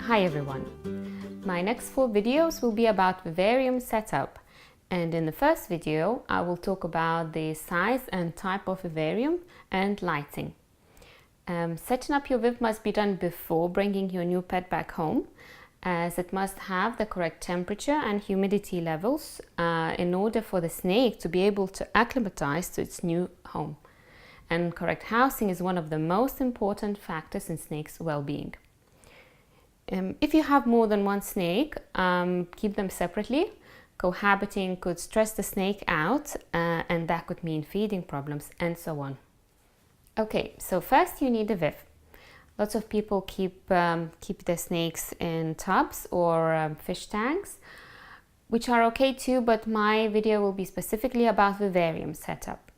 Hi everyone! My next 4 videos will be about Vivarium Setup, and in the first video I will talk about the size and type of vivarium and lighting. Setting up your Viv must be done before bringing your new pet back home, as it must have the correct temperature and humidity levels in order for the snake to be able to acclimatize to its new home. And correct housing is one of the most important factors in snakes' well-being. If you have more than one snake, keep them separately. Cohabiting could stress the snake out and that could mean feeding problems and so on. Okay, so first you need a Viv. Lots of people keep their snakes in tubs or fish tanks, which are okay too, but my video will be specifically about Vivarium setup.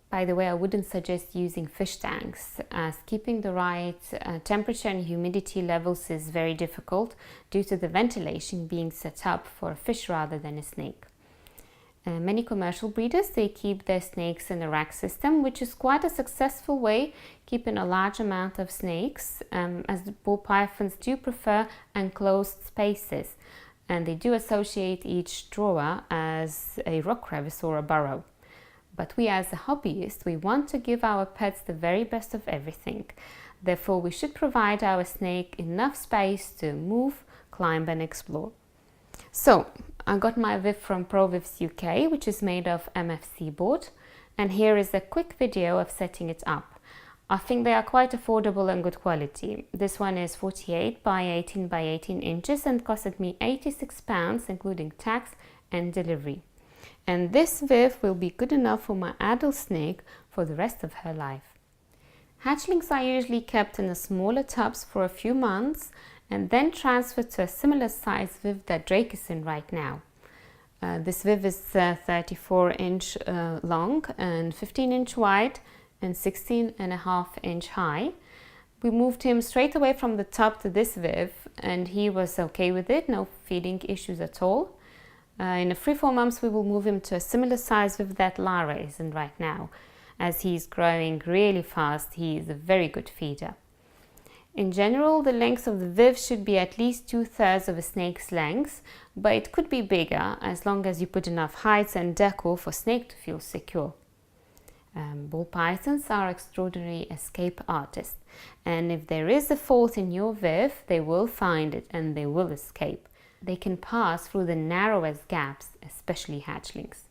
By the way, I wouldn't suggest using fish tanks, as keeping the right temperature and humidity levels is very difficult due to the ventilation being set up for a fish rather than a snake. Many commercial breeders, they keep their snakes in a rack system, which is quite a successful way keeping a large amount of snakes, as the ball pythons do prefer enclosed spaces, and they do associate each drawer as a rock crevice or a burrow. But we as a hobbyist, we want to give our pets the very best of everything. Therefore, we should provide our snake enough space to move, climb and explore. So, I got my Viv from ProVivs UK, which is made of MFC board. And here is a quick video of setting it up. I think they are quite affordable and good quality. This one is 48 by 18 by 18 inches and costed me £86, including tax and delivery. And this Viv will be good enough for my adult snake for the rest of her life. Hatchlings are usually kept in the smaller tubs for a few months and then transferred to a similar size Viv that Drake is in right now. This Viv is 34-inch long and 15-inch wide and 16.5-inch high. We moved him straight away from the tub to this Viv and he was okay with it, no feeding issues at all. In a 3-4 months we will move him to a similar size Viv that Lara is in right now. As he's growing really fast, he is a very good feeder. In general, the length of the Viv should be at least 2/3 of a snake's length, but it could be bigger as long as you put enough heights and decor for snake to feel secure. Ball pythons are extraordinary escape artists, and if there is a fault in your Viv, they will find it and they will escape. They can pass through the narrowest gaps, especially hatchlings.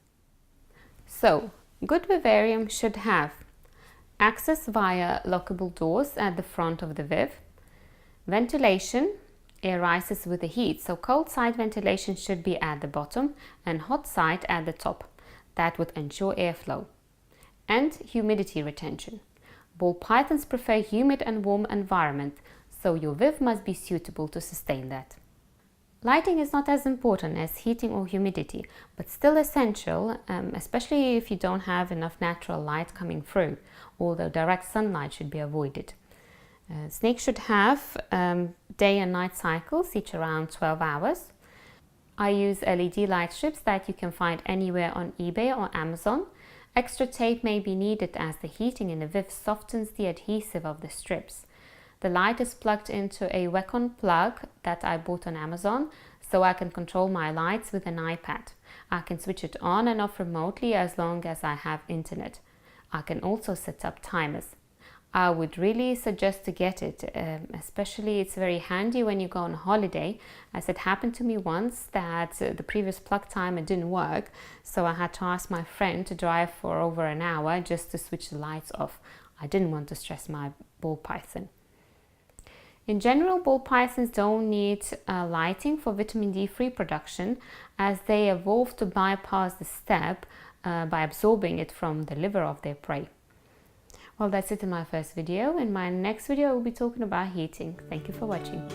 So, good vivarium should have access via lockable doors at the front of the Viv, ventilation, air rises with the heat, so cold side ventilation should be at the bottom and hot side at the top. That would ensure airflow. And humidity retention. Ball pythons prefer humid and warm environment, so your Viv must be suitable to sustain that. Lighting is not as important as heating or humidity, but still essential, especially if you don't have enough natural light coming through, although direct sunlight should be avoided. Snakes should have day and night cycles, each around 12 hours. I use LED light strips that you can find anywhere on eBay or Amazon. Extra tape may be needed as the heating in the Viv softens the adhesive of the strips. The light is plugged into a Wacom plug that I bought on Amazon, so I can control my lights with an iPad. I can switch it on and off remotely as long as I have internet. I can also set up timers. I would really suggest to get it, especially it's very handy when you go on holiday, as it happened to me once that the previous plug timer didn't work, so I had to ask my friend to drive for over an hour just to switch the lights off. I didn't want to stress my ball python. In general, ball pythons don't need lighting for vitamin D3 production, as they evolved to bypass the step by absorbing it from the liver of their prey. Well, that's it in my first video. In my next video, I will be talking about heating. Thank you for watching.